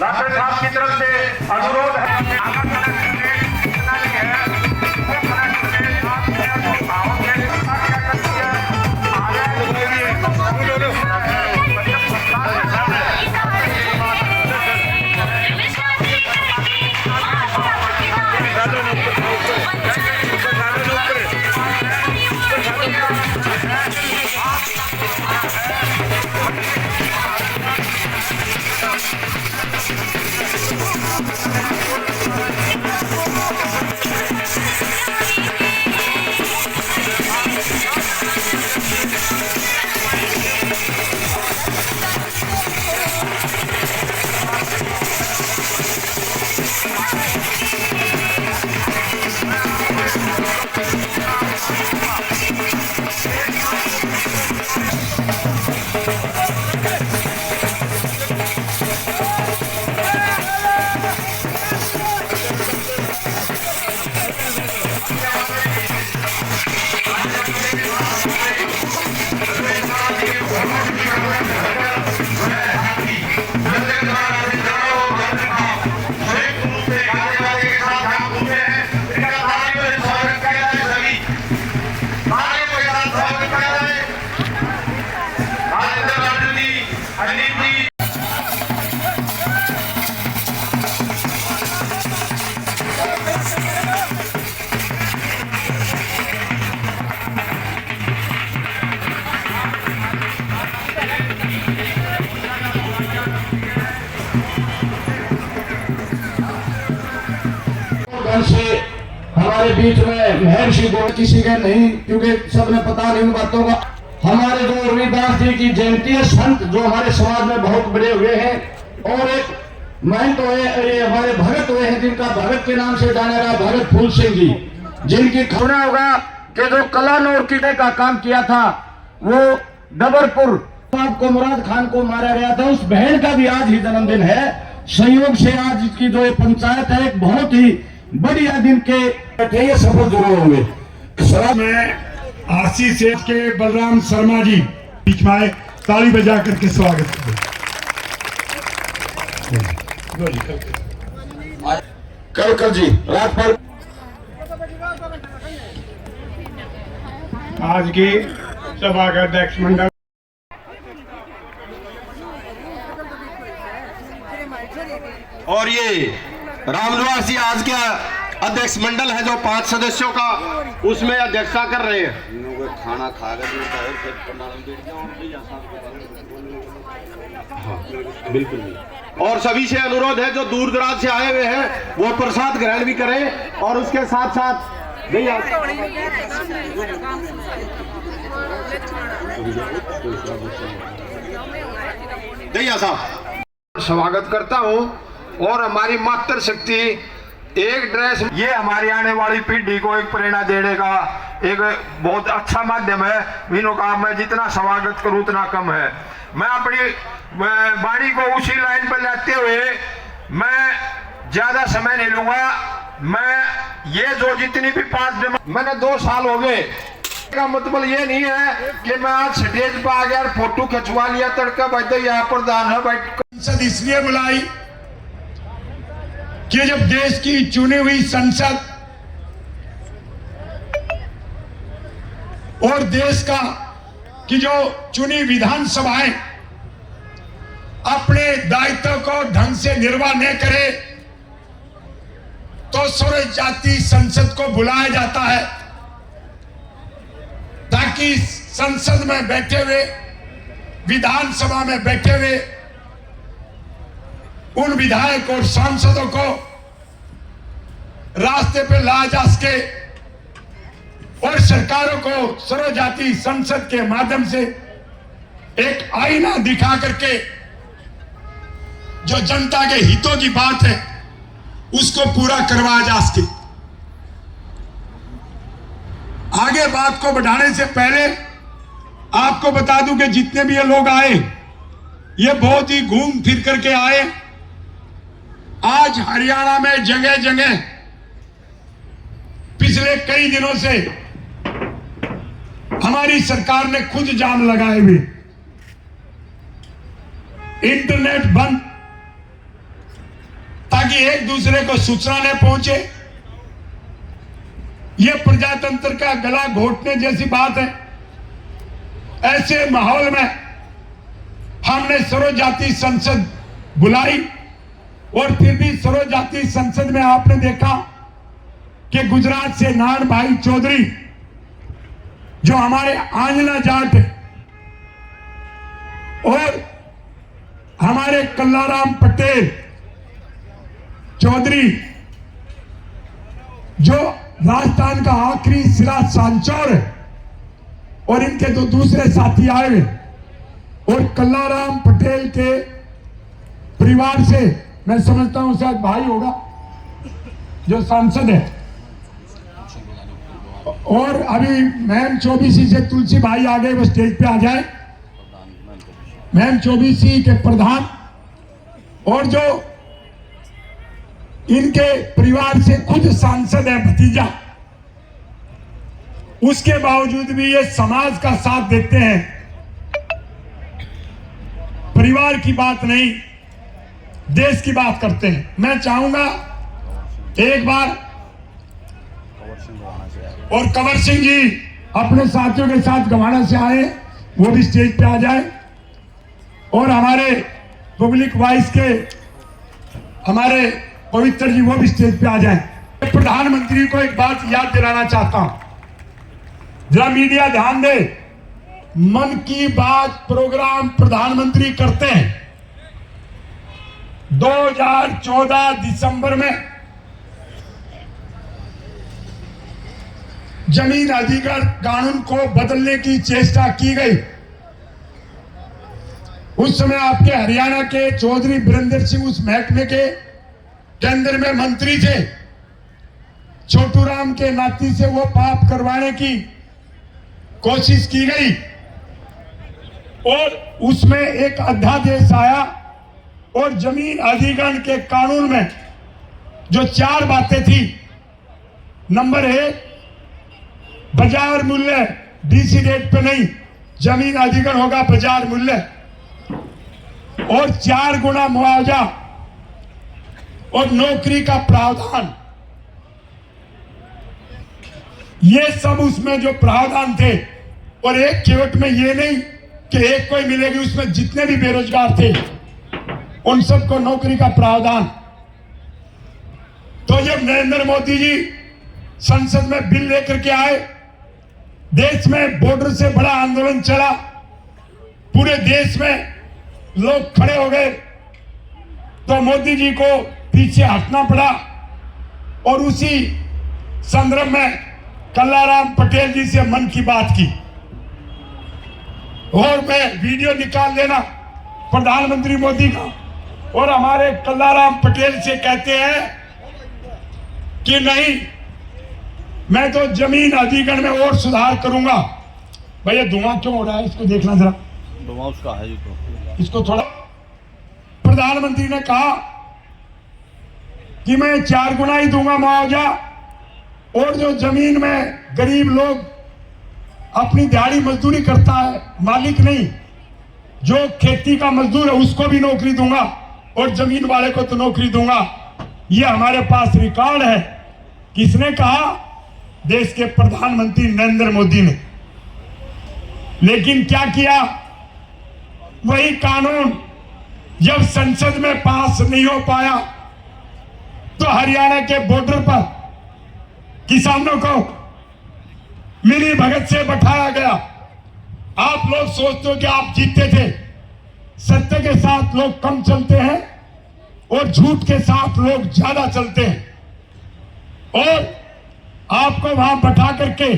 Doctor साहब की तरफ से अनुरोध है से हमारे बीच में महर्षि गुरु किसी के नहीं, क्योंकि सबने पता नहीं उन बातों का। हमारे जो रविदास जी की जयंती है, संत जो हमारे समाज में बहुत बड़े हुए हैं, और एक महंत हुए, ये हमारे भगत हुए हैं, जिनका भगत के नाम से जाना रहा भगत फूल सिंह जी, जिनकी खबरा होगा कि जो कलानौर किले का काम किया था, वो डबरपुर को मुराद खान को मारा गया था, उस बहन का भी आज ही जन्मदिन है। संयोग से आज की जो ये पंचायत है, एक बहुत ही बढ़िया दिन के सफल जरूर होंगे। मैं आशीष सेठ के बलराम शर्मा जी बीच में आए, ताली बजा करके स्वागत करें। कल जी रात पर आज की सभा का अध्यक्ष मंडल और ये रामनिवास जी आज का अध्यक्ष मंडल है जो 5 सदस्यों का, उसमें अध्यक्षता कर रहे हैं। खाना खा बिल्कुल। और सभी से अनुरोध है जो दूर दराज से आए हुए हैं वो प्रसाद ग्रहण भी करें, और उसके साथ साथ भैया साहब स्वागत करता हूं। और हमारी मातृ शक्ति एक ड्रेस, ये हमारी आने वाली पीढ़ी को एक प्रेरणा देने का एक बहुत अच्छा माध्यम है। इन्हों का मैं जितना स्वागत करूं उतना कम है। मैं अपनी वाणी को उसी लाइन पर लेते हुए मैं ज्यादा समय नहीं लूंगा। मैं ये जो जितनी भी 5 मैंने 2 साल हो गए का मतलब ये नहीं है कि मैं आज स्टेज पर आ गया और फोटो खिंचवा लिया, तड़का बैठ यहाँ प्रधान है बैठ। संसद इसलिए बुलाई कि जब देश की चुनी हुई संसद और देश का की जो चुनी विधानसभाएं अपने दायित्व को ढंग से निर्वाह न करे तो स्वराज जाति संसद को बुलाया जाता है, ताकि संसद में बैठे हुए, विधानसभा में बैठे हुए उन विधायक और सांसदों को रास्ते पे लाया जा सके और सरकारों को सर्वजातीय संसद के माध्यम से एक आईना दिखा करके जो जनता के हितों की बात है उसको पूरा करवाया जा सके। आगे बात को बढ़ाने से पहले आपको बता दूं कि जितने भी ये लोग आए, ये बहुत ही घूम फिर करके आए। आज हरियाणा में जगह जगह पिछले कई दिनों से हमारी सरकार ने खुद जाम लगाए हुए, इंटरनेट बंद, ताकि एक दूसरे को सूचना न पहुंचे। यह प्रजातंत्र का गला घोटने जैसी बात है। ऐसे माहौल में हमने सर्वजातीय संसद बुलाई और फिर भी सर्वजातीय संसद में आपने देखा कि गुजरात से नान भाई चौधरी जो हमारे आंजना जाट है और हमारे कल्लाराम पटेल चौधरी जो राजस्थान का आखिरी सिरा सांचौर है और इनके दो दूसरे साथी आए हुए और कल्लाराम पटेल के परिवार से मैं समझता हूं शायद भाई होगा जो सांसद है। और अभी मैम चौबीसी से तुलसी भाई आ गए, वो स्टेज पे आ जाए। मैम चौबीसी के प्रधान और जो इनके परिवार से खुद सांसद है भतीजा, उसके बावजूद भी ये समाज का साथ देते हैं। परिवार की बात नहीं, देश की बात करते हैं। मैं चाहूंगा एक बार और कंवर सिंह जी अपने साथियों के साथ गवाना से आए, वो भी स्टेज पे आ जाए और हमारे पब्लिक वॉइस के हमारे पवित्र जी वो भी स्टेज पे आ जाए। प्रधानमंत्री को एक बात याद दिलाना चाहता हूं, जरा मीडिया ध्यान दे। मन की बात प्रोग्राम प्रधानमंत्री करते हैं 2014 दिसंबर में जमीन अधिकार कानून को बदलने की चेष्टा की गई। उस समय आपके हरियाणा के चौधरी बीरेंद्र सिंह उस महकमे के केंद्र में मंत्री थे। छोटू राम के नाती से वो पाप करवाने की कोशिश की गई और उसमें एक अध्यादेश आया और जमीन अधिग्रहण के कानून में जो 4 बातें थी, नंबर 1 बाजार मूल्य, डीसी रेट पे नहीं, जमीन अधिग्रहण होगा बाजार मूल्य, और 4 गुना मुआवजा और नौकरी का प्रावधान। ये सब उसमें जो प्रावधान थे और एक केवट में ये नहीं कि एक कोई मिलेगी, उसमें जितने भी बेरोजगार थे उन सबको नौकरी का प्रावधान। तो जब नरेंद्र मोदी जी संसद में बिल लेकर के आए, देश में बॉर्डर से बड़ा आंदोलन चला, पूरे देश में लोग खड़े हो गए, तो मोदी जी को पीछे हटना पड़ा और उसी संदर्भ में कल्लाराम पटेल जी से मन की बात की। और मैं वीडियो निकाल लेना प्रधानमंत्री मोदी का और हमारे कल्लाराम पटेल से कहते हैं कि नहीं, मैं तो जमीन अधिग्रहण में और सुधार करूंगा। भैया धुआं क्यों हो रहा है, इसको देखना जरा, धुआं उसका है, इसको थोड़ा। प्रधानमंत्री ने कहा कि मैं 4 गुना ही दूंगा मुआवजा और जो जमीन में गरीब लोग अपनी दिहाड़ी मजदूरी करता है, मालिक नहीं, जो खेती का मजदूर है उसको भी नौकरी दूंगा और जमीन वाले को तो नौकरी दूंगा। यह हमारे पास रिकॉर्ड है। किसने कहा? देश के प्रधानमंत्री नरेंद्र मोदी ने। लेकिन क्या किया? वही कानून जब संसद में पास नहीं हो पाया तो हरियाणा के बॉर्डर पर किसानों को मिली भगत से बैठाया गया। आप लोग सोचते हो कि आप जीतते थे। सत्य के साथ लोग कम चलते हैं और झूठ के साथ लोग ज्यादा चलते हैं। और आपको वहां बैठा करके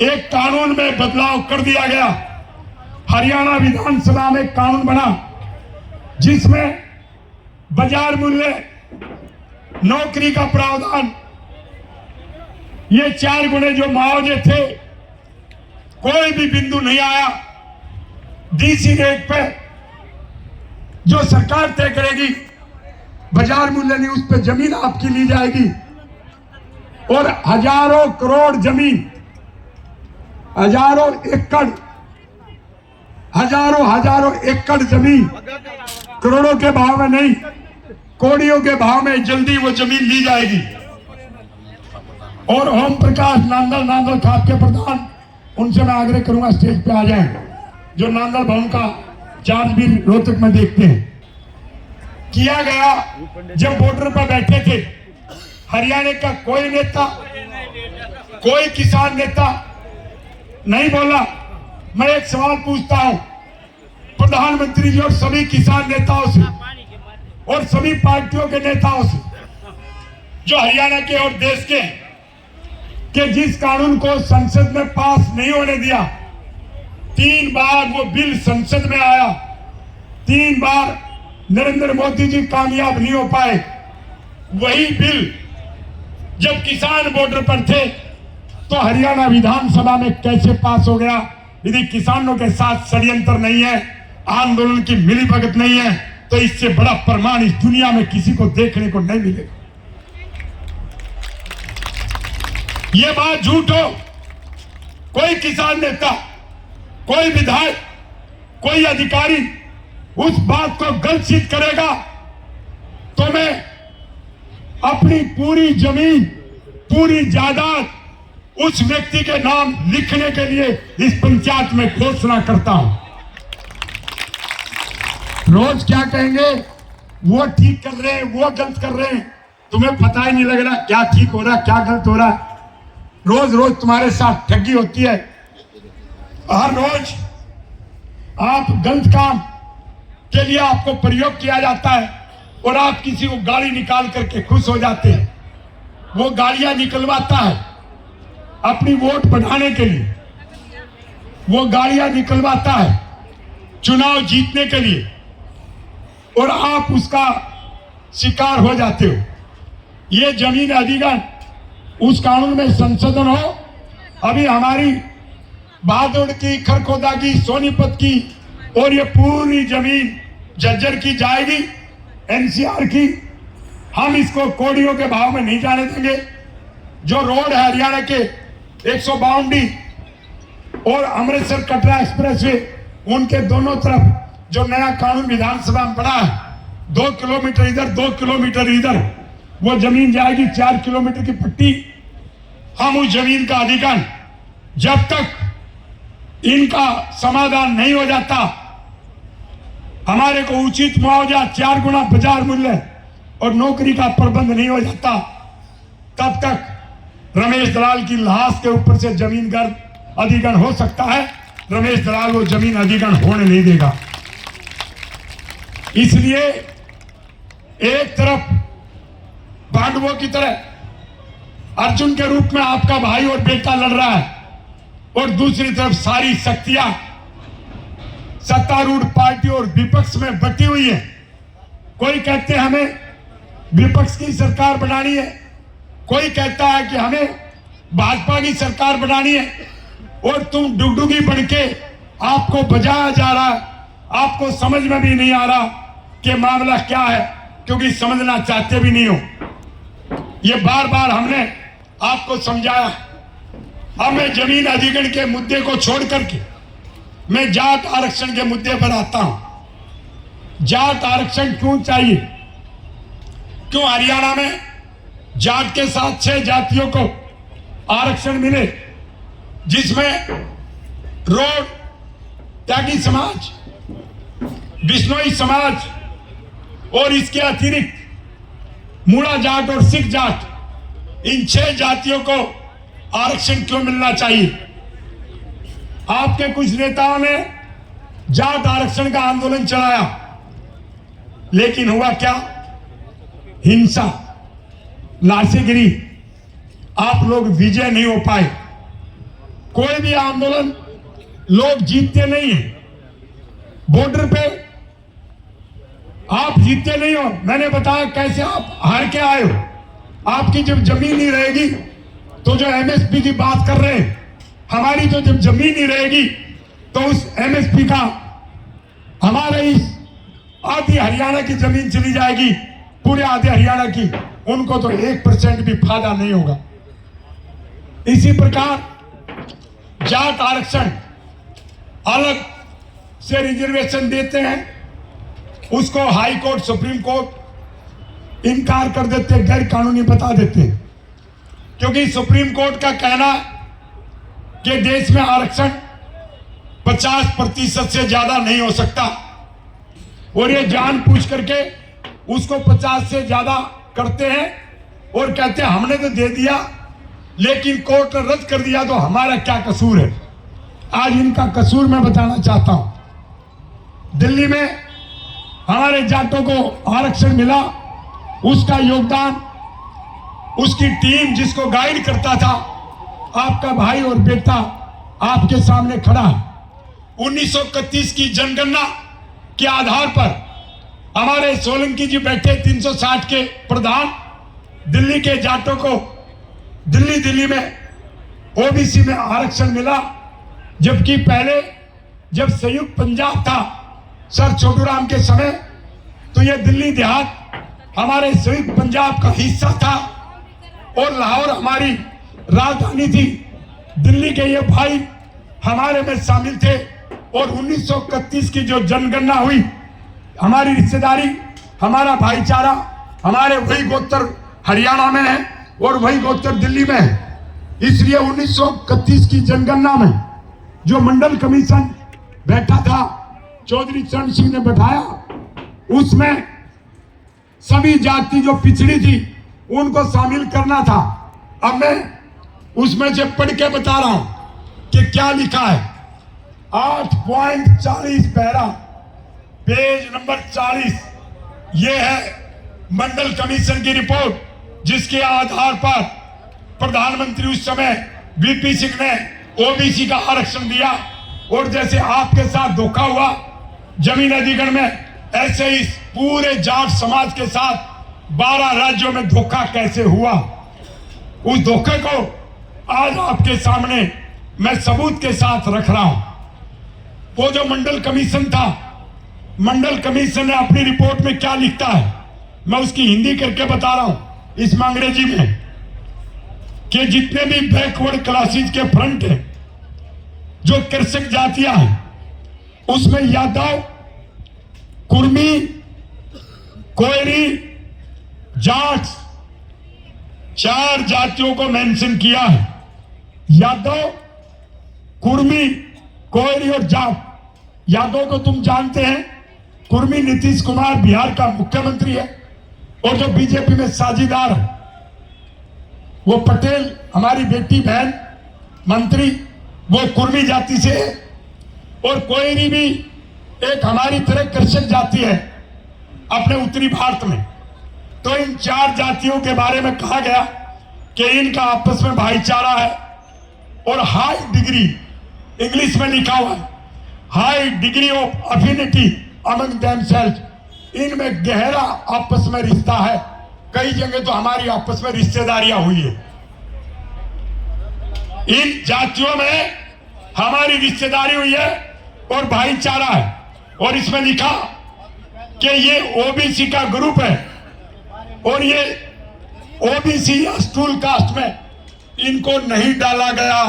एक कानून में बदलाव कर दिया गया। हरियाणा विधानसभा में कानून बना जिसमें बाजार मूल्य, नौकरी का प्रावधान, ये 4 गुने जो मुआवजे थे, कोई भी बिंदु नहीं आया। डीसी रेट पे जो सरकार तय करेगी, बाजार मूल्य नहीं, उस पर जमीन आपकी ली जाएगी। और हजारों करोड़ जमीन, हजारों एकड़ जमीन करोड़ों के भाव में नहीं, कौड़ियों के भाव में जल्दी वो जमीन ली जाएगी। और ओम प्रकाश नांदल खाप के प्रधान, उनसे मैं आग्रह करूंगा स्टेज पे आ जाएं, जो नांदल भवन का चार्ज भी रोहतक में देखते हैं। किया गया, जब बॉर्डर पर बैठे थे हरियाणा का कोई नेता, कोई किसान नेता नहीं बोला। मैं एक सवाल पूछता हूं प्रधानमंत्री जी और सभी किसान नेताओं से और सभी पार्टियों के नेताओं से जो हरियाणा के और देश के हैं, कि जिस कानून को संसद में पास नहीं होने दिया, 3 बार वो बिल संसद में आया, 3 बार नरेंद्र मोदी जी कामयाब नहीं हो पाए, वही बिल जब किसान बॉर्डर पर थे तो हरियाणा विधानसभा में कैसे पास हो गया? यदि किसानों के साथ षड्यंत्र नहीं है, आंदोलन की मिलीभगत नहीं है, तो इससे बड़ा प्रमाण इस दुनिया में किसी को देखने को नहीं मिलेगा। ये बात झूठ हो, कोई किसान नेता, कोई विधायक, कोई अधिकारी उस बात को गलत सिद्ध करेगा तो मैं अपनी पूरी जमीन, पूरी जायदाद उस व्यक्ति के नाम लिखने के लिए इस पंचायत में घोषणा करता हूं। रोज क्या कहेंगे, वो ठीक कर रहे हैं, वो गलत कर रहे हैं, तुम्हें पता ही नहीं लग रहा क्या ठीक हो रहा क्या गलत हो रहा। रोज रोज तुम्हारे साथ ठगी होती है, हर रोज आप गलत काम के लिए आपको प्रयोग किया जाता है और आप किसी को गाड़ी निकाल करके खुश हो जाते हैं। वो गाड़ियां निकलवाता है अपनी वोट बढ़ाने के लिए, वो गाड़ियां निकलवाता है चुनाव जीतने के लिए, और आप उसका शिकार हो जाते हो। ये जमीन अधिग्रहण, उस कानून में संशोधन हो। अभी हमारी बहादुर की, खरखोदा की, सोनीपत की और ये पूरी जमीन झज्जर की जाएगी, एनसीआर की। हम इसको कौड़ियों के भाव में नहीं जाने देंगे। जो रोड है हरियाणा के 152 और अमृतसर कटरा एक्सप्रेसवे, उनके दोनों तरफ जो नया कानून विधानसभा में पड़ा है, 2 किलोमीटर इधर 2 किलोमीटर इधर वो जमीन जाएगी, 4 किलोमीटर की पट्टी। हम उस जमीन का अधिग्रहण जब तक इनका समाधान नहीं हो जाता, हमारे को उचित मुआवजा 4 गुना बाजार मूल्य और नौकरी का प्रबंध नहीं हो जाता, तब तक रमेश दलाल की लाश के ऊपर से जमीन अधिग्रहण हो सकता है। रमेश दलाल वो जमीन अधिग्रहण होने नहीं देगा। इसलिए एक तरफ पांडवों की तरह अर्जुन के रूप में आपका भाई और बेटा लड़ रहा है, और दूसरी तरफ सारी शक्तियां सत्तारूढ़ पार्टी और विपक्ष में बटी हुई है। कोई कहते हैं हमें विपक्ष की सरकार बनानी है, कोई कहता है कि हमें भाजपा की सरकार बनानी है, और तुम डुगडुगी बन के आपको बजाया जा रहा है। आपको समझ में भी नहीं आ रहा कि मामला क्या है, क्योंकि समझना चाहते भी नहीं हो। ये बार बार हमने आपको समझाया। हमें जमीन अधिग्रहण के मुद्दे को छोड़ करके मैं जाट आरक्षण के मुद्दे पर आता हूं। जाट आरक्षण क्यों चाहिए? क्यों हरियाणा में जाट के साथ 6 जातियों को आरक्षण मिले, जिसमें रोड, त्यागी समाज, बिश्नोई समाज और इसके अतिरिक्त मूड़ा जाट और सिख जाट, इन 6 जातियों को आरक्षण क्यों मिलना चाहिए? आपके कुछ नेताओं ने जाट आरक्षण का आंदोलन चलाया, लेकिन हुआ क्या? हिंसा, लाशेगिरी, आप लोग विजय नहीं हो पाए। कोई भी आंदोलन लोग जीतते नहीं है। बॉर्डर पे आप जीतते नहीं हो। मैंने बताया कैसे आप हार के आए हो। आपकी जब जमीन नहीं रहेगी तो जो एमएसपी की बात कर रहे हैं, हमारी तो जब जमीन नहीं रहेगी तो उस एमएसपी का हमारे इस आधी हरियाणा की जमीन चली जाएगी, पूरे आधे हरियाणा की, उनको तो 1% भी फायदा नहीं होगा। इसी प्रकार जाट आरक्षण अलग से रिजर्वेशन देते हैं, उसको हाई कोर्ट, सुप्रीम कोर्ट इनकार कर देते, गैर कानूनी बता देते, क्योंकि सुप्रीम कोर्ट का कहना कि देश में आरक्षण 50% से ज्यादा नहीं हो सकता, और ये जानबूझ करके उसको 50 से ज्यादा करते हैं और कहते हैं हमने तो दे दिया लेकिन कोर्ट ने रद्द कर दिया, तो हमारा क्या कसूर है। आज इनका कसूर मैं बताना चाहता हूं। दिल्ली में हमारे जाटों को आरक्षण मिला, उसका योगदान, उसकी टीम जिसको गाइड करता था, आपका भाई और बेटा आपके सामने खड़ा है। 1931 की जनगणना के आधार पर हमारे सोलंकी जी बैठे 360 के प्रधान, दिल्ली के जाटों को दिल्ली में ओबीसी में आरक्षण मिला, जबकि पहले जब संयुक्त पंजाब था सर छोटूराम के समय, तो यह दिल्ली देहात हमारे संयुक्त पंजाब का हिस्सा था और लाहौर हमारी राजधानी थी। दिल्ली के ये भाई हमारे में शामिल थे और 1931 की जो जनगणना हुई, हमारी रिश्तेदारी, हमारा भाईचारा, हमारे वही गोत्र हरियाणा में है और वही गोत्र दिल्ली में है। इसलिए 1931 की जनगणना में जो मंडल कमीशन बैठा था, चौधरी चरण सिंह ने बैठाया, उसमें सभी जाति जो पिछड़ी थी उनको शामिल करना था। अब मैं उसमें से पढ़ के बता रहा हूं कि क्या लिखा है। 8.40 पैरा, पेज नंबर 40, ये है मंडल कमीशन की रिपोर्ट, जिसके आधार पर प्रधानमंत्री उस समय वीपी सिंह ने ओबीसी का आरक्षण दिया। और जैसे आपके साथ धोखा हुआ जमीन अधिग्रहण में, ऐसे ही पूरे जाट समाज के साथ 12 राज्यों में धोखा कैसे हुआ, उस धोखे को आज आपके सामने मैं सबूत के साथ रख रहा हूं। वो जो मंडल कमीशन था, मंडल कमीशन ने अपनी रिपोर्ट में क्या लिखता है, मैं उसकी हिंदी करके बता रहा हूं, इसमें अंग्रेजी में, कि जितने भी बैकवर्ड क्लासेस के फ्रंट है, जो कृषक जातियां हैं, उसमें यादव, कुर्मी, कोयरी, जाट, 4 जातियों को मेंशन किया है। यादव, कुर्मी, कोयरी और जाट। यादव को तुम जानते हैं, कुर्मी नीतीश कुमार बिहार का मुख्यमंत्री है और जो बीजेपी में साझेदार है वो पटेल, हमारी बेटी बहन मंत्री, वो कुर्मी जाति से है। और कोयरी भी एक हमारी तरह कृषक जाति है अपने उत्तरी भारत में। तो इन 4 जातियों के बारे में कहा गया कि इनका आपस में भाईचारा है और हाई डिग्री, इंग्लिश में लिखा हुआ है, high degree of affinity among themselves, इनमें गहरा आपस में रिश्ता है। कई जगह तो हमारी आपस में रिश्तेदारियां हुई है। इन जातियों में हमारी रिश्तेदारी हुई है और भाईचारा है। और इसमें लिखा कि ये ओबीसी का ग्रुप है और ये ओबीसी या स्टूल कास्ट में इनको नहीं डाला गया।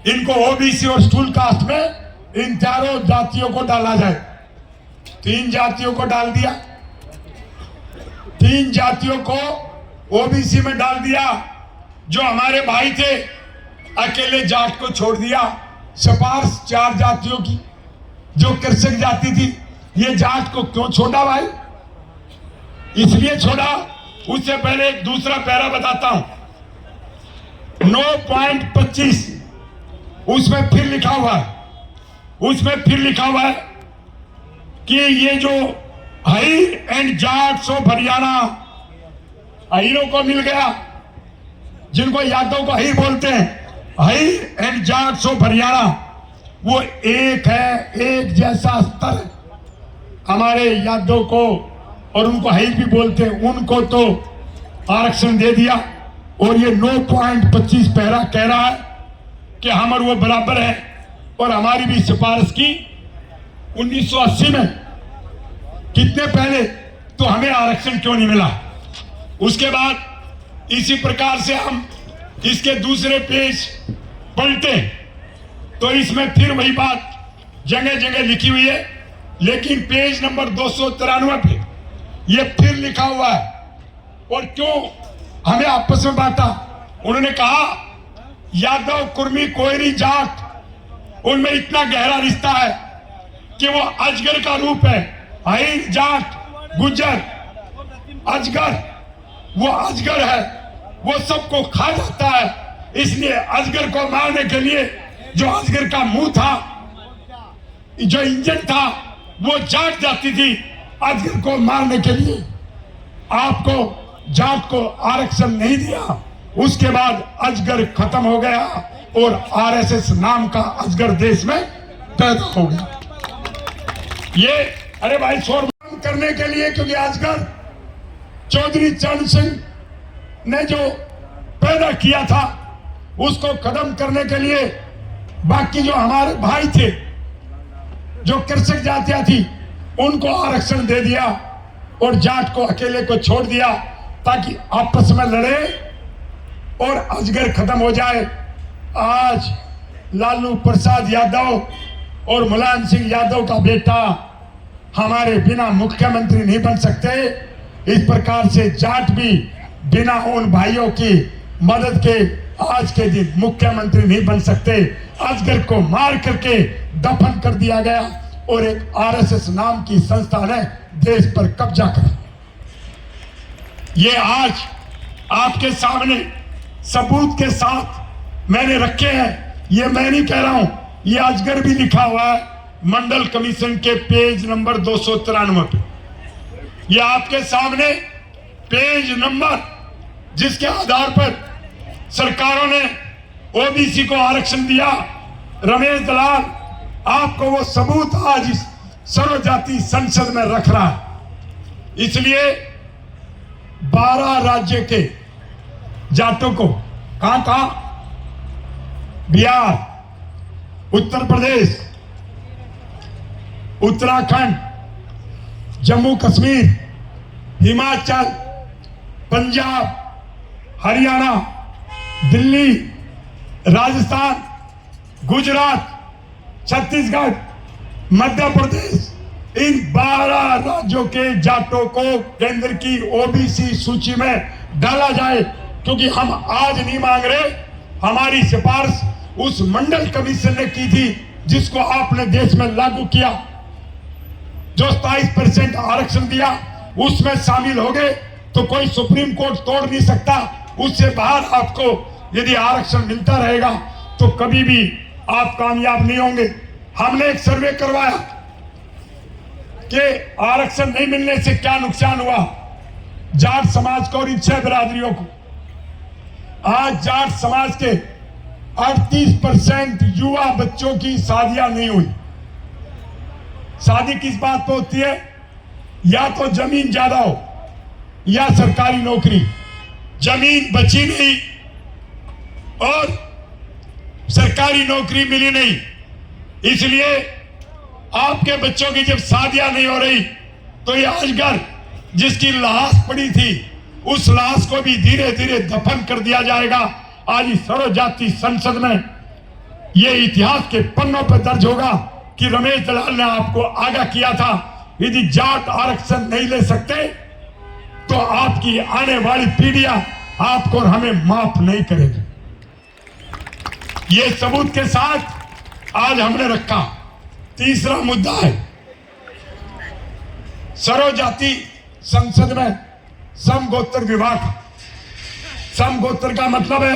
इनको ओबीसी और स्टूल कास्ट में इन 4 जातियों को डाला जाए। 3 जातियों को डाल दिया, 3 जातियों को ओबीसी में डाल दिया। जो हमारे भाई थे अकेले जाट को छोड़ दिया। सिफारिश 4 जातियों की, जो कृषक जाति थी, ये जाट को क्यों छोड़ा भाई? इसलिए छोड़ा, उससे पहले एक दूसरा पैरा बताता हूं। 9.25 उसमें फिर लिखा हुआ है, उसमें फिर लिखा हुआ है कि ये जो हायर एंड जाट्स ऑफ हरियाणा, हायरों को मिल गया, जिनको यादव को हायर बोलते हैं, हायर एंड जाट्स ऑफ हरियाणा, वो एक है, एक जैसा स्तर हमारे यादव को, और उनको हायर भी बोलते हैं, उनको तो आरक्षण दे दिया। और ये 9.25 पैरा कह रहा है कि हम और वो बराबर है। और हमारी भी सिफारिश की 1980 में, कितने पहले, तो हमें आरक्षण क्यों नहीं मिला। उसके बाद इसी प्रकार से हम इसके दूसरे पेज पलटे तो इसमें फिर वही बात जगह जगह लिखी हुई है, लेकिन पेज नंबर 293 पे ये फिर लिखा हुआ है और क्यों हमें आपस में बांटा। उन्होंने कहा यादव, कुर्मी, कोयरी, जाट उनमें इतना गहरा रिश्ता है कि वो अजगर का रूप है। हाइर, जाट, गुज्जर, अजगर, वो अजगर है, वो सबको खा जाता है। इसलिए अजगर को मारने के लिए जो अजगर का मुंह था, जो इंजन था, वो जाट जाती थी अजगर को मारने के लिए। आपको जाट को आरक्षण नहीं दिया, उसके बाद अजगर खत्म हो गया और आरएसएस नाम का अजगर देश में पैदा हो गया। ये अरे भाई शोर बंद करने के लिए, क्योंकि अजगर चौधरी चरण सिंह ने जो पैदा किया था उसको खत्म करने के लिए बाकी जो हमारे भाई थे, जो कृषक जातियां थी, उनको आरक्षण दे दिया और जाट को अकेले को छोड़ दिया ताकि आपस में लड़े और अजगर खत्म हो जाए। आज लालू प्रसाद यादव और मुलायम सिंह यादव का बेटा हमारे बिना मुख्यमंत्री नहीं बन सकते। इस प्रकार से जाट भी बिना उन भाइयों की मदद के आज के दिन मुख्यमंत्री नहीं बन सकते। अजगर को मार करके दफन कर दिया गया और एक आरएसएस नाम की संस्था ने देश पर कब्जा कर। ये आज आपके सामने सबूत के साथ मैंने रखे हैं। ये मैं नहीं कह रहा हूं, ये अजगर भी लिखा हुआ है मंडल कमीशन के पेज नंबर 293 पे। ये आपके सामने पेज नंबर जिसके आधार पर सरकारों ने ओबीसी को आरक्षण दिया, रमेश दलाल आपको वो सबूत आज इस सर्वजाति संसद में रख रहा है। इसलिए 12 राज्य के जाटों को कहां बिहार, उत्तर प्रदेश, उत्तराखंड, जम्मू कश्मीर, हिमाचल, पंजाब, हरियाणा, दिल्ली, राजस्थान, गुजरात, छत्तीसगढ़, मध्य प्रदेश, इन 12 राज्यों के जाटों को केंद्र की ओबीसी सूची में डाला जाए। क्योंकि हम आज नहीं मांग रहे, हमारी सिफारिश उस मंडल कमीशन ने की थी जिसको आपने देश में लागू किया, जो 27% आरक्षण दिया, उसमें शामिल हो गए तो कोई सुप्रीम कोर्ट तोड़ नहीं सकता। उससे बाहर आपको यदि आरक्षण मिलता रहेगा तो कभी भी आप कामयाब नहीं होंगे। हमने एक सर्वे करवाया कि आरक्षण नहीं मिलने से क्या नुकसान हुआ जाट समाज को और 6 बिरादरियों को। आज जाट समाज के 38% युवा बच्चों की शादियां नहीं हुई। शादी किस बात पर होती है? या तो जमीन ज्यादा हो या सरकारी नौकरी। जमीन बची नहीं और सरकारी नौकरी मिली नहीं, इसलिए आपके बच्चों की जब शादियां नहीं हो रही तो ये अजगर जिसकी लाश पड़ी थी उस लाश को भी धीरे धीरे दफन कर दिया जाएगा। आज इस सर्वजाति संसद में ये इतिहास के पन्नों पर दर्ज होगा कि रमेश दलाल ने आपको आगाह किया था यदि जाट आरक्षण नहीं ले सकते तो आपकी आने वाली पीढ़ियां आपको और हमें माफ नहीं करेगी। ये सबूत के साथ आज हमने रखा। तीसरा मुद्दा है सर्वजाति संसद में समगोत्र विवाह का। समगोत्र का मतलब है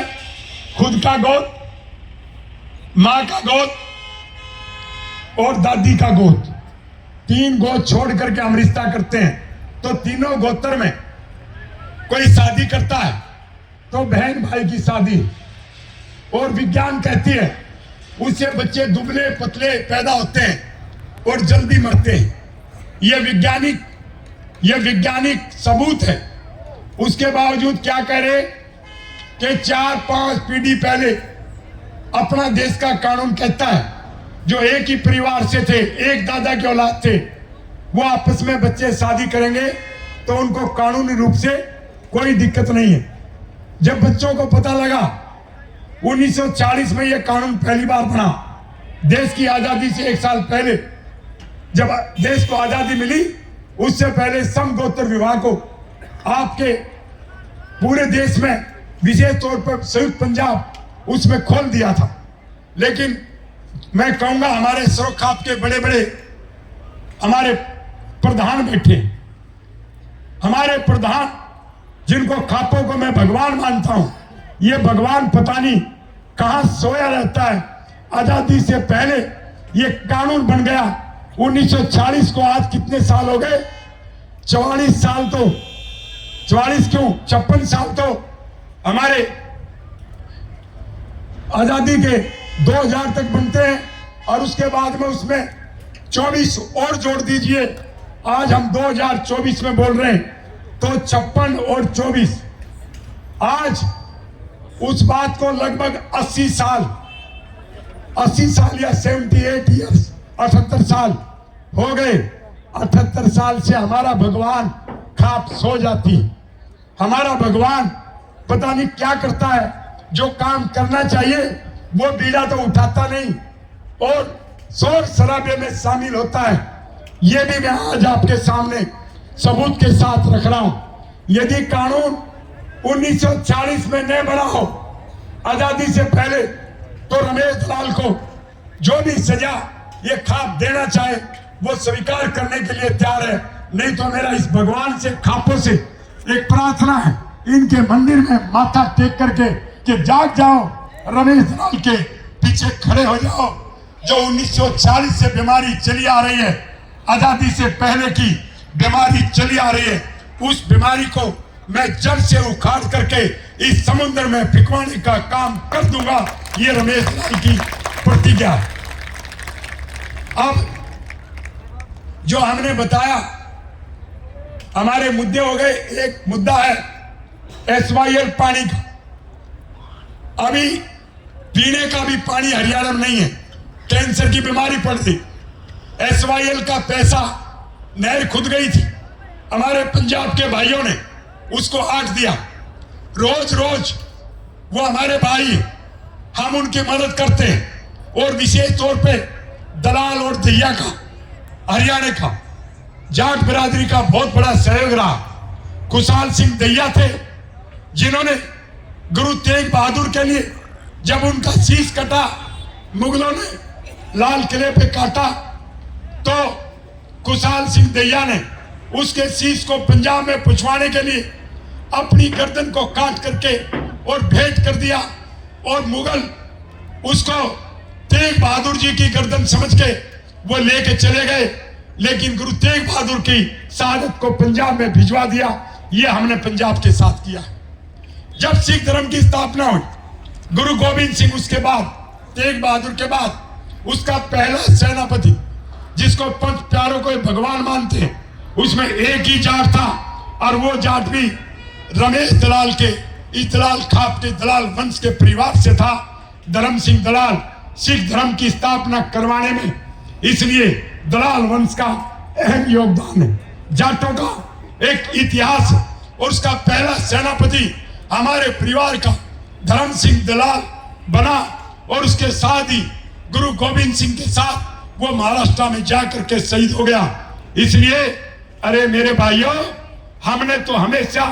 खुद का गोद, मां का गोद और दादी का गोद। 3 गोद छोड़ करके हम रिश्ता करते हैं। तो तीनों गोत्र में कोई शादी करता है तो बहन भाई की शादी, और विज्ञान कहती है उससे बच्चे दुबले पतले पैदा होते हैं और जल्दी मरते हैं। यह वैज्ञानिक सबूत है। उसके बावजूद क्या कह रहे कि 4-5 पीढ़ी पहले अपना देश का कानून कहता है जो एक ही परिवार से थे, एक दादा के औलाद थे, वो आपस में बच्चे शादी करेंगे तो उनको कानूनी रूप से कोई दिक्कत नहीं है। जब बच्चों को पता लगा 1940 में यह कानून पहली बार बना, देश की आजादी से 1 साल पहले, जब देश को आजादी मिली उससे पहले समगोत्र विवाह को आपके पूरे देश में विशेष तौर पर संयुक्त पंजाब उसमें खोल दिया था। लेकिन मैं कहूंगा हमारे सरोखाप के बड़े बड़े हमारे प्रधान बैठे, हमारे प्रधान जिनको खापों को मैं भगवान मानता हूं, ये भगवान पता नहीं कहां सोया रहता है। आजादी से पहले ये कानून बन गया 1940 को, आज कितने साल हो गए? 44 साल। तो 44 क्यों, 56 साल तो हमारे आजादी के 2000 तक बनते हैं, और उसके बाद में उसमें 24 और जोड़ दीजिए, आज हम 2024 में बोल रहे हैं, तो 56 और 24, आज उस बात को लगभग 80 साल या 78 ईयर्स, 78 साल हो गए। 78 साल से हमारा भगवान खाप सो जाती, हमारा भगवान पता नहीं क्या करता है, जो काम करना चाहिए वो बीड़ा तो उठाता नहीं और शोर शराबे में शामिल होता है। ये भी मैं आज आपके सामने सबूत के साथ रख रहा हूं। यदि कानून 1940 में नहीं बना हो, आजादी से पहले, तो रमेश दलाल को जो भी सजा ये खाप देना चाहे वो स्वीकार करने के लिए तैयार है। नहीं तो मेरा इस भगवान से, खापों से एक प्रार्थना है, इनके मंदिर में माथा टेक करके कि जाग जाओ, रमेश दलाल के पीछे खड़े हो जाओ। जो 1940 से बीमारी चली आ रही है, आजादी से पहले की बीमारी चली आ रही है, उस बीमारी को मैं जड़ से उखाड़ करके इस समुद्र में फिकवाने का काम कर दूंगा। ये रमेश दलाल की प्रतिज्ञा है। अब जो हमने बताया हमारे मुद्दे हो गए। एक मुद्दा है SYL पानी का। अभी पीने का भी पानी हरियाणा में नहीं है, कैंसर की बीमारी पड़ गई। SYL का पैसा नहर खुद गई थी, हमारे पंजाब के भाइयों ने उसको आट दिया। रोज रोज वो हमारे भाई, हम उनकी मदद करते हैं, और विशेष तौर पे दलाल और दैया का, हरियाणा का जाट बिरादरी का बहुत बड़ा सहयोग रहा। खुशहाल सिंह दैया थे जिन्होंने गुरु तेग बहादुर के लिए, जब उनका शीश कटा, मुगलों ने लाल किले पे काटा, तो खुशहाल सिंह दैया ने उसके शीश को पंजाब में पहुंचवाने के लिए अपनी गर्दन को काट करके और भेंट कर दिया, और मुगल उसको तेग बहादुर जी की गर्दन समझ के वो लेके चले गए। लेकिन गुरु तेग बहादुर की शहादत को पंजाब में भिजवा दिया। ये हमने पंजाब के साथ किया। जब सिख धर्म की स्थापना हुई, गुरु गोविंद सिंह, उसके बाद तेग बहादुर के बाद उसका पहला सेनापति, जिसको पंच प्यारों को भगवान मानते हैं, उसमें एक ही जाट था, और वो जाट भी रमेश दलाल के, इस दलाल खाप के दलाल वंश के परिवार से था। धर्म सिंह दलाल सिख धर्म की स्थापना करवाने में, इसलिए दलाल वंश का अहम योगदान है। जाटों का एक इतिहास है, और उसका पहला सेनापति हमारे परिवार का धर्म सिंह दलाल बना, और उसके साथ ही गुरु गोविंद सिंह के साथ वो महाराष्ट्र में जाकर के शहीद हो गया। इसलिए अरे मेरे भाइयों, हमने तो हमेशा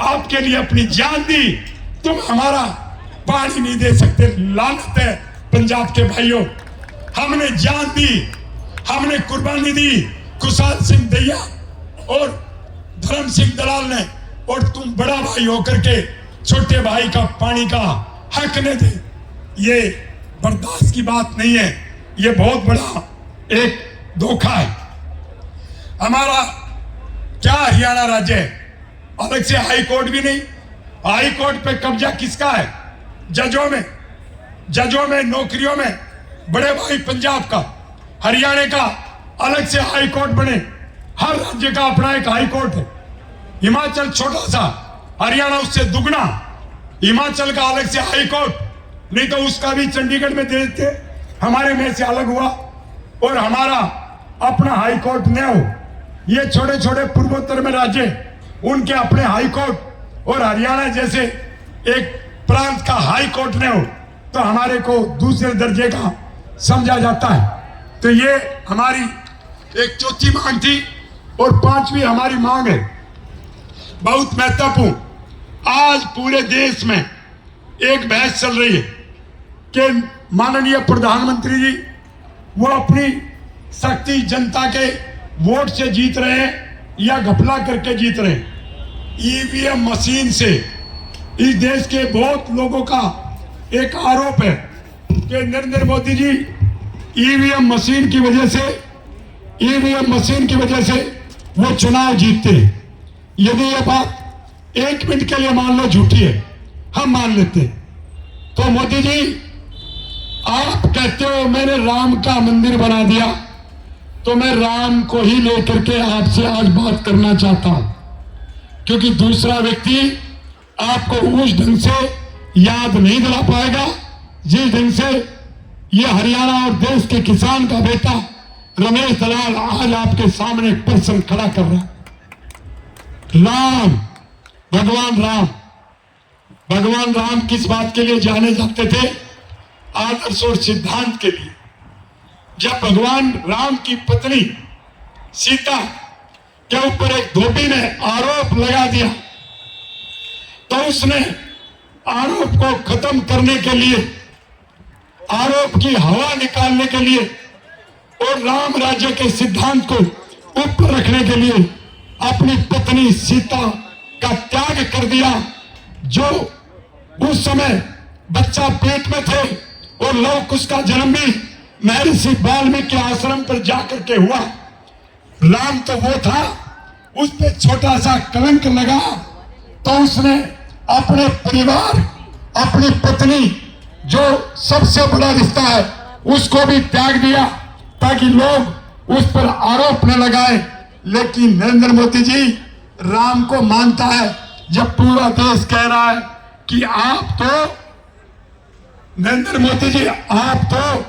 आपके लिए अपनी जान दी, तुम हमारा पानी नहीं दे सकते। लानत है पंजाब के भाइयों, हमने जान दी, हमने कुर्बानी दी, खुशहाल सिंह दैया और धर्म सिंह दलाल ने, और तुम बड़ा भाई होकर के छोटे भाई का पानी का हक न दे। ये बर्दाश्त की बात नहीं है, ये बहुत बड़ा एक धोखा है। हमारा क्या हरियाणा राज्य है, अलग से हाई कोर्ट भी नहीं। हाई कोर्ट पे कब्जा किसका है? जजों में नौकरियों में बड़े भाई पंजाब का, हरियाणा का अलग से हाई कोर्ट बने। हर राज्य का अपना एक हाई कोर्ट है। हिमाचल छोटा सा, हरियाणा उससे दुगना। हिमाचल का अलग से हाई कोर्ट, नहीं तो उसका भी चंडीगढ़ में दे देते, हमारे में से अलग हुआ, और हमारा अपना हाई कोर्ट न हो। ये छोटे छोटे पूर्वोत्तर में राज्य, उनके अपने हाई कोर्ट, और हरियाणा जैसे एक प्रांत का हाई कोर्ट न हो, तो हमारे को दूसरे दर्जे का समझा जाता है। तो ये हमारी एक चौथी मांग थी, और पांचवी हमारी मांग है बहुत महत्वपूर्ण। आज पूरे देश में एक बहस चल रही है कि माननीय प्रधानमंत्री जी वो अपनी शक्ति जनता के वोट से जीत रहे हैं या घपला करके जीत रहे हैं। ईवीएम मशीन से इस देश के बहुत लोगों का एक आरोप है कि नरेंद्र मोदी जी ईवीएम मशीन की वजह से वो चुनाव जीतते हैं। यदि ये बात एक मिनट के लिए मान लो झूठी है, हम मान लेते हैं, तो मोदी जी आप कहते हो मैंने राम का मंदिर बना दिया, तो मैं राम को ही लेकर के आपसे आज बात करना चाहता हूं, क्योंकि दूसरा व्यक्ति आपको उस ढंग से याद नहीं दिला पाएगा जिस ढंग से ये हरियाणा और देश के किसान का बेटा रमेश दलाल आज आपके सामने एक प्रश्न खड़ा कर रहा है। राम, भगवान राम किस बात के लिए जाने जाते थे? आदर्श और सिद्धांत के लिए। जब भगवान राम की पत्नी सीता के ऊपर एक धोबी ने आरोप लगा दिया, तो उसने आरोप को खत्म करने के लिए, आरोप की हवा निकालने के लिए और राम राज्य के सिद्धांत को ऊपर रखने के लिए अपनी पत्नी सीता का त्याग कर दिया। जो उस समय बच्चा पेट में थे और लव कुश का जन्म भी महर्षि वाल्मीकि आश्रम पर जाकर के हुआ। राम तो वो था, उस पे छोटा सा कलंक लगा तो उसने अपने परिवार, अपनी पत्नी जो सबसे बड़ा रिश्ता है उसको भी त्याग दिया ताकि लोग उस पर आरोप न लगाए। लेकिन नरेंद्र मोदी जी राम को मानता है, जब पूरा देश कह रहा है कि आप तो नरेंद्र मोदी जी आप तो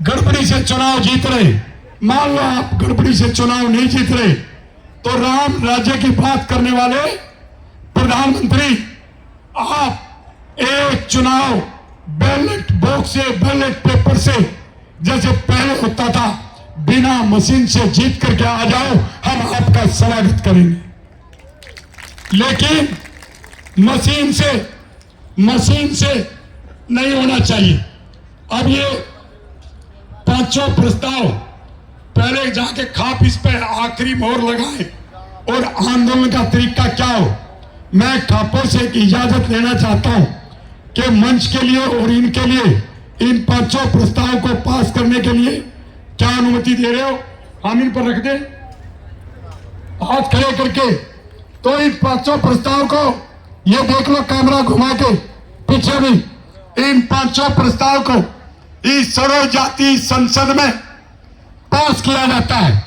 गड़बड़ी से चुनाव जीत रहे, मान लो आप गड़बड़ी से चुनाव नहीं जीत रहे, तो राम राज्य की बात करने वाले प्रधानमंत्री आप एक चुनाव बैलेट बॉक्स से, बैलेट पेपर से जैसे पहले होता था, बिना मशीन से जीत करके आ जाओ, हम आपका स्वागत करेंगे। लेकिन मशीन से नहीं होना चाहिए। अब ये पांचों प्रस्ताव पहले जाके खाप इस पे आखिरी मोहर लगाए और आंदोलन का तरीका क्या हो। मैं खापों से एक इजाजत लेना चाहता हूं कि मंच के लिए और इनके लिए इन पांचों प्रस्ताव को पास करने के लिए क्या अनुमति दे रहे हो? हम इन पर रख दे हाथ खड़े करके। तो इन पांचों प्रस्ताव को ये देख लो कैमरा घुमा के पीछे भी, इन पांचों प्रस्ताव को इस सर्व जाति संसद में पास किया जाता है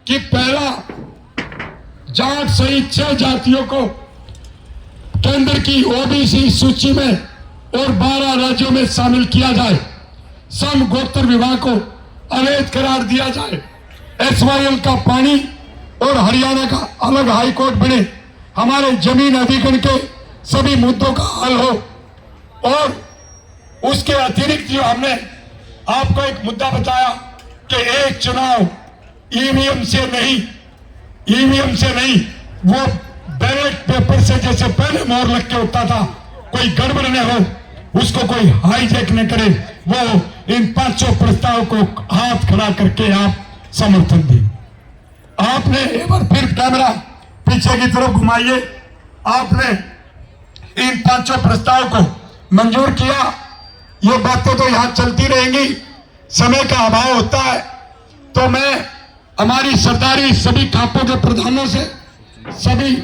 कि पहला जाट सहित 6 जातियों को केंद्र की ओबीसी सूची में और 12 राज्यों में शामिल किया जाए। सम गोत्र विवाह को अवैध करार दिया जाए। SYL का पानी और हरियाणा का अलग हाई कोर्ट बने। हमारे जमीन अधिग्रहण के सभी मुद्दों का हल हो। और उसके अतिरिक्त जो हमने आपको एक मुद्दा बताया कि एक चुनाव ईवीएम से नहीं, वो बैलेट पेपर से जैसे पहले मोहर लग के होता था, कोई गड़बड़ न हो, उसको कोई हाईजैक न करे। वो इन पांचों प्रस्ताव को हाथ खड़ा करके आप समर्थन दें। आपने एक बार फिर कैमरा पीछे की तरफ घुमाइए। आपने इन पांचों प्रस्ताव को मंजूर किया। ये बातें तो यहां चलती रहेंगी, समय का अभाव होता है, तो मैं हमारी सरदारी सभी खापों के प्रधानों से, सभी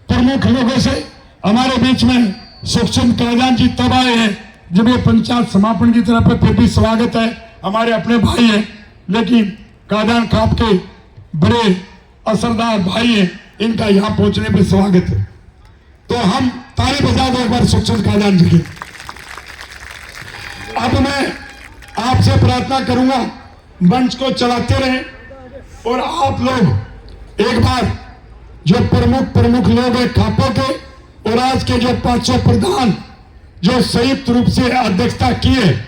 प्रमुख लोगों से, हमारे बीच में सुखचंद कायदान जी तब आए हैं जब ये पंचायत समापन की तरफ है, फिर भी स्वागत है, हमारे अपने भाई हैं, लेकिन कायदान खाप के बड़े असरदार भाई हैं, इनका यहां पहुंचने पे स्वागत है। तो हम ताली बजा दो एक बार सुखचंद कायदान जी की। अब मैं आपसे प्रार्थना करूंगा मंच को चलाते रहें और आप लोग एक बार जो प्रमुख लोग हैं खापों के और आज के जो पांचों प्रधान जो संयुक्त रूप से अध्यक्षता किए,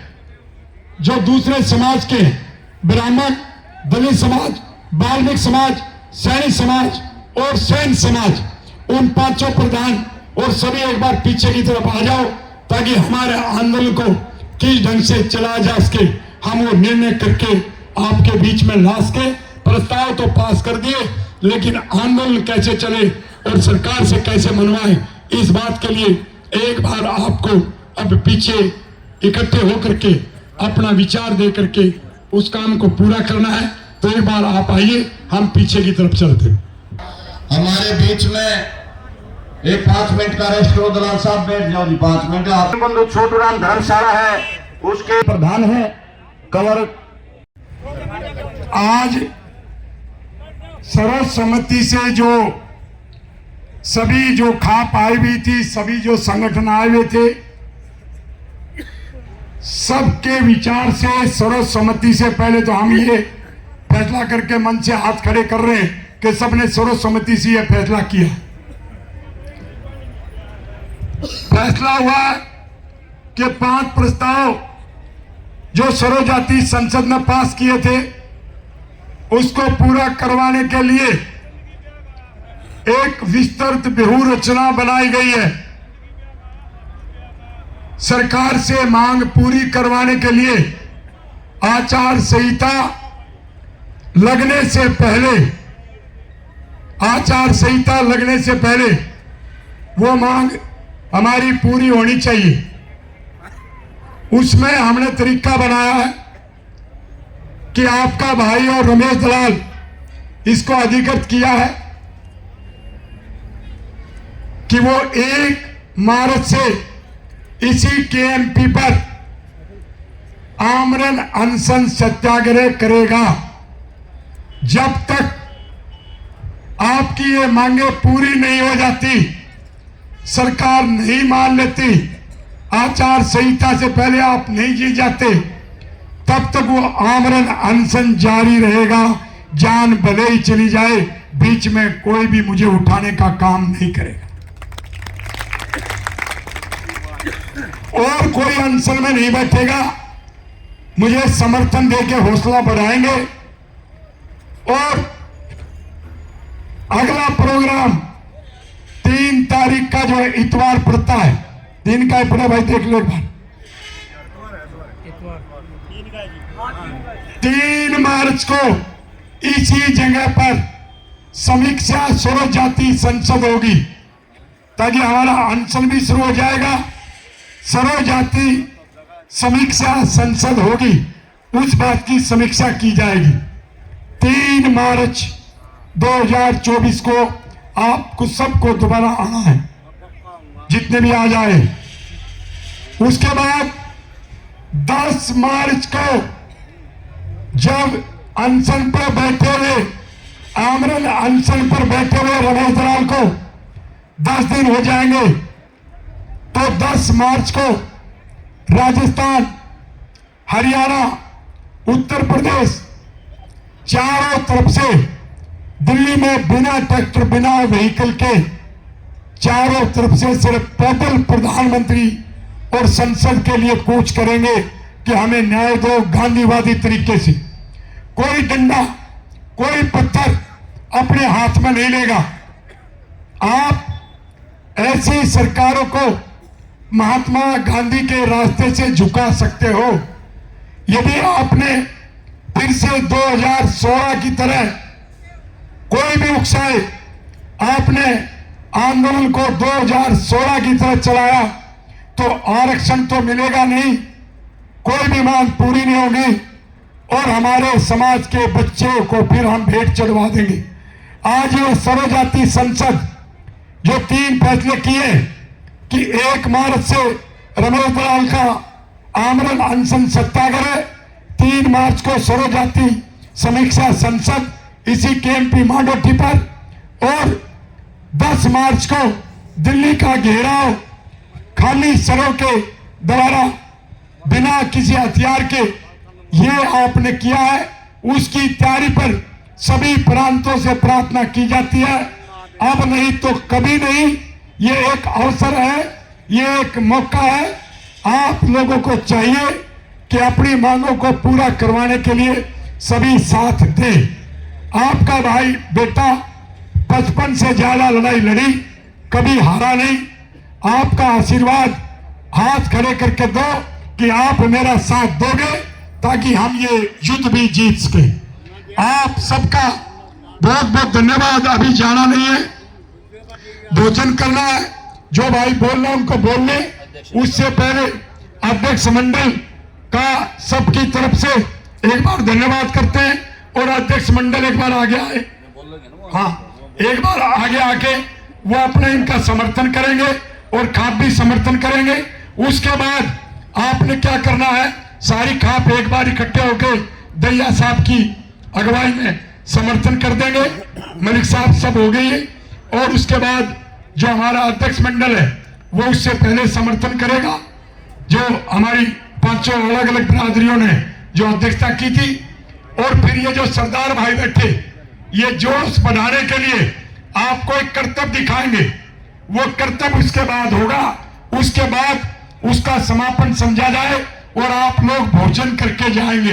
जो दूसरे समाज के ब्राह्मण, दलित समाज, वाल्मीकि समाज, सैनी समाज और सैन समाज, उन पांचों प्रधान और सभी एक बार पीछे की तरफ आ जाओ ताकि हमारे आंदोलन को किस ढंग से चला जा सके। हम वो निर्णय करके आपके बीच में ला सके। प्रस्ताव तो पास कर दिए, लेकिन आंदोलन कैसे चले और सरकार से कैसे मनवाएं, इस बात के लिए एक बार आपको अब पीछे इकट्ठे होकर के अपना विचार दे करके उस काम को पूरा करना है। तो एक बार आप आइए, हम पीछे की तरफ चलते। हमारे बीच में एक 5 मिनट का रेस्ट करो। दलाल साहब बैठ जाओ जी, 5 मिनट। बंधु छोटूराम धर्मशाला है, उसके प्रधान है कंवर। आज सर्वसम्मति से जो सभी जो खाप आई हुई थी, सभी जो संगठन आए हुए थे, सबके विचार से सर्वसम्मति से पहले तो हम ये फैसला करके मन से हाथ खड़े कर रहे हैं कि सबने सर्वसम्मति से यह फैसला किया। फैसला हुआ कि 5 प्रस्ताव जो सर्वजाति संसद ने पास किए थे उसको पूरा करवाने के लिए एक विस्तृत व्यूह रचना बनाई गई है। सरकार से मांग पूरी करवाने के लिए आचार संहिता लगने से पहले वो मांग हमारी पूरी होनी चाहिए। उसमें हमने तरीका बनाया है कि आपका भाई और रमेश दलाल इसको अधिकृत किया है कि वो 1 मार्च से इसी केएमपी पर आमरण अनशन सत्याग्रह करेगा। जब तक आपकी ये मांगे पूरी नहीं हो जाती, सरकार नहीं मान लेती, आचार संहिता से पहले आप नहीं जीत जाते, तब तक वो आमरण अनशन जारी रहेगा। जान भले ही चली जाए, बीच में कोई भी मुझे उठाने का काम नहीं करेगा और कोई अनशन में नहीं बैठेगा। मुझे समर्थन देके हौसला बढ़ाएंगे। और अगला प्रोग्राम 3 तारीख का जो इतवार पड़ता है, 3 का पड़ा भाई, देख लो एक बार, 3 मार्च को इसी जगह पर समीक्षा सर्वजाति संसद होगी, ताकि हमारा अनशन भी शुरू हो जाएगा। सर्वजाति समीक्षा संसद होगी, उस बात की समीक्षा की जाएगी। 3 मार्च 2024 को आपको सबको दोबारा आना है, जितने भी आ जाए। उसके बाद 10 मार्च को जब अनशन पर बैठे हुए, आमरण अनशन पर बैठे हुए रमेश दलाल को 10 दिन हो जाएंगे, तो 10 मार्च को राजस्थान, हरियाणा, उत्तर प्रदेश, चारों तरफ से दिल्ली में बिना ट्रैक्टर, बिना व्हीकल के चारों तरफ से सिर्फ पैदल प्रधानमंत्री और संसद के लिए कूच करेंगे कि हमें न्याय दो गांधीवादी तरीके से। कोई डंडा, कोई पत्थर अपने हाथ में नहीं लेगा। आप ऐसी सरकारों को महात्मा गांधी के रास्ते से झुका सकते हो। यदि आपने फिर से 2016 की तरह कोई भी उकसाए, आपने आंदोलन को 2016 की तरह चलाया, तो आरक्षण तो मिलेगा नहीं, कोई भी मांग पूरी नहीं होगी और हमारे समाज के बच्चे को फिर हम भेंट चढ़वा देंगे। आज ये सर्वजाति संसद जो 3 फैसले किए कि 1 मार्च से रमेश दलाल का आमरण अनशन सत्याग्रह, 3 मार्च को सर्वजाति समीक्षा संसद इसी केएमपी मांडोठी पर, और 10 मार्च को दिल्ली का घेराव खाली सरों के द्वारा बिना किसी हथियार के ये आपने किया है। उसकी तैयारी पर सभी प्रांतों से प्रार्थना की जाती है। अब नहीं तो कभी नहीं। ये एक अवसर है, ये एक मौका है। आप लोगों को चाहिए कि अपनी मांगों को पूरा करवाने के लिए सभी साथ दें। आपका भाई बेटा 55 से ज्यादा लड़ाई लड़ी, कभी हारा नहीं, आपका आशीर्वाद हाथ खड़े करके दो कि आप मेरा साथ दोगे ताकि हम ये युद्ध भी जीत सके। आप सबका बहुत बहुत धन्यवाद। अभी जाना नहीं है, भोजन करना है। जो भाई बोल रहे हैं उनको बोलने, उससे पहले अध्यक्ष मंडल का सबकी तरफ से एक बार धन्यवाद करते हैं। और अध्यक्ष मंडल एक बार आगे आए, हाँ एक बार आगे आके वो अपने इनका समर्थन करेंगे और खाप भी समर्थन करेंगे। उसके बाद आपने क्या करना है, सारी खाप एक बार इकट्ठे होके दैया साहब की अगुवाई में समर्थन कर देंगे। मलिक साहब सब हो गई है। और उसके बाद जो हमारा अध्यक्ष मंडल है वो उससे पहले समर्थन करेगा। जो हमारी पांचों अलग अलग बिरादरियों ने जो अध्यक्षता की थी, और फिर ये जो सरदार भाई बैठे, ये जोश बढ़ाने के लिए आपको एक कर्तव्य दिखाएंगे। वो कर्तव्य उसके बाद होगा, उसके बाद उसका समापन समझा जाए और आप लोग भोजन करके जाएंगे।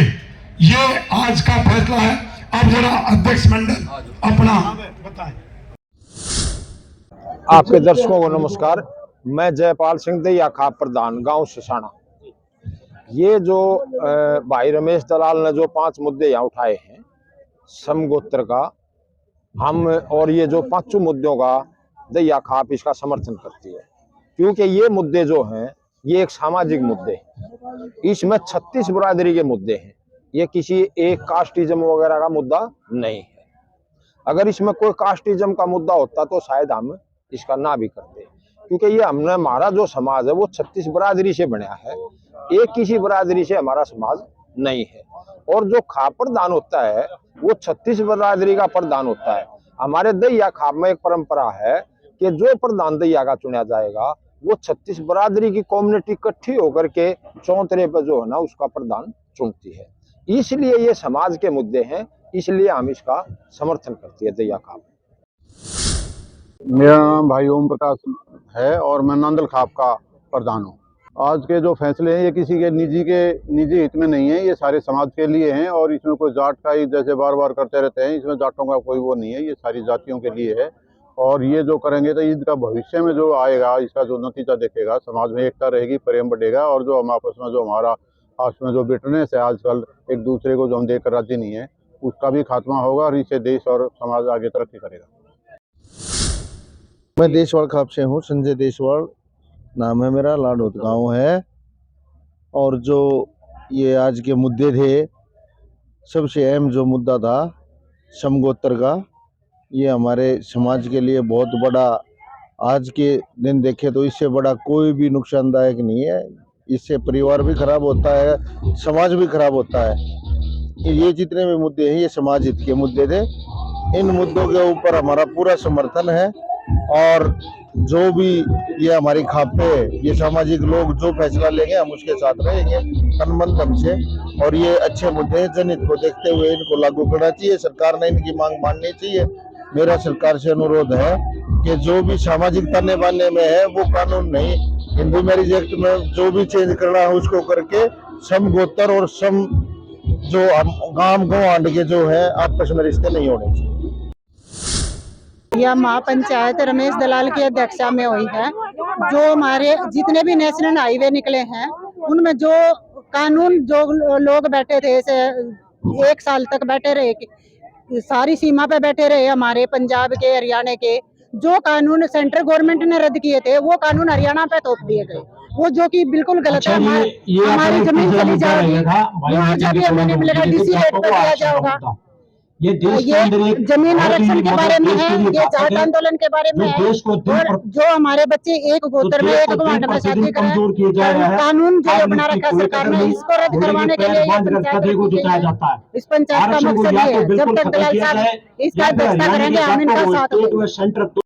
ये आज का फैसला है। अब जरा अध्यक्ष मंडल अपना बताएं। आपके दर्शकों को नमस्कार। मैं जयपाल सिंह दैया खाप प्रधान, गांव सिसाना। ये जो भाई रमेश दलाल ने जो 5 मुद्दे यहाँ उठाए हैं समगोत्र का, हम और ये जो 5 मुद्दों का दैया खाप इसका समर्थन करती है। क्योंकि ये मुद्दे जो हैं ये एक सामाजिक मुद्दे हैं, इसमें 36 बरादरी के मुद्दे हैं। ये किसी एक कास्टिज्म वगैरह का मुद्दा नहीं है। अगर इसमें कोई कास्टिज्म का मुद्दा होता तो शायद हम इसका ना भी करते, क्योंकि ये हमने हमारा जो समाज है वो 36 बरादरी से बना है, एक किसी बरादरी से हमारा समाज नहीं है। और जो खाप प्रधान होता है वो 36 बरादरी का प्रधान होता है। हमारे दैया खाप में एक परंपरा है कि जो प्रधान दैया का चुना जाएगा वो 36 बरादरी की कम्युनिटी इकट्ठी होकर के चौतरे पर जो है ना उसका प्रधान चुनती है। इसलिए ये समाज के मुद्दे हैं, इसलिए हम इसका समर्थन करती है दैया खाप। मेरा नाम भाई ओम प्रकाश है और मैं नांदल खाप का प्रधान हूँ। आज के जो फैसले हैं ये किसी के निजी हित में नहीं है, ये सारे समाज के लिए हैं। और इसमें कोई जाट का ही जैसे बार बार करते रहते हैं, इसमें जाटों का कोई वो नहीं है, ये सारी जातियों के लिए है। और ये जो करेंगे तो इसका भविष्य में जो आएगा, इसका जो नतीजा देखेगा, समाज में एकता रहेगी, प्रेम बढ़ेगा। और जो हम आपस में जो हमारा आपस में जो बिटनेस है आजकल, एक दूसरे को जो हम देखकर राजी नहीं है, उसका भी खात्मा होगा और इससे देश और समाज आगे तरक्की करेगा। मैं देशवाड़ खाप से हूँ, संजय देशवाड़ नाम है मेरा, लाडोत गांव है। और जो ये आज के मुद्दे थे, सबसे अहम जो मुद्दा था समगोत्र का, ये हमारे समाज के लिए बहुत बड़ा, आज के दिन देखे तो इससे बड़ा कोई भी नुकसानदायक नहीं है। इससे परिवार भी खराब होता है, समाज भी खराब होता है। ये जितने भी मुद्दे हैं ये समाज हित के मुद्दे थे। इन मुद्दों के ऊपर हमारा पूरा समर्थन है। और जो भी ये हमारी खाप पे ये सामाजिक लोग जो फैसला लेंगे हम उसके साथ रहेंगे तन धन से। और ये अच्छे मुद्दे हैं, जनहित को देखते हुए इनको लागू करना चाहिए। सरकार ने इनकी मांग माननी चाहिए। मेरा सरकार से अनुरोध है कि जो भी सामाजिक ताने बाने में है वो कानून नहीं, हिंदू मैरिज एक्ट में जो भी चेंज करना है उसको करके समगोत्र और सम जो गांव गंवांड के जो है आपस में रिश्ते नहीं होने चाहिए। यह महापंचायत रमेश दलाल की अध्यक्षता में हुई है। जो हमारे जितने भी नेशनल हाईवे निकले हैं उनमें जो कानून जो लोग बैठे थे, 1 साल तक बैठे रहे, सारी सीमा पे बैठे रहे, हमारे पंजाब के, हरियाणा के, जो कानून सेंट्रल गवर्नमेंट ने रद्द किए थे वो कानून हरियाणा पे थोप दिए गए, वो जो कि बिल्कुल गलत है। हमारी जमीन चली जाएगी, मुआवजा भी हमें नहीं मिलेगा, डीसी रेट पे दिया जाएगा। ये जमीन आरक्षण के बारे में है, ये जाट आंदोलन के बारे में है। और जो हमारे बच्चे एक गोत्र में एक गवांड में शादी करें, कानून जो बना रखा सरकार ने, इसको रद्द करवाने के लिए इस पंचायत का मकसद है। जब तक दलाल साहब इसका व्यवस्था करेंगे हम इनका साथ देंगे।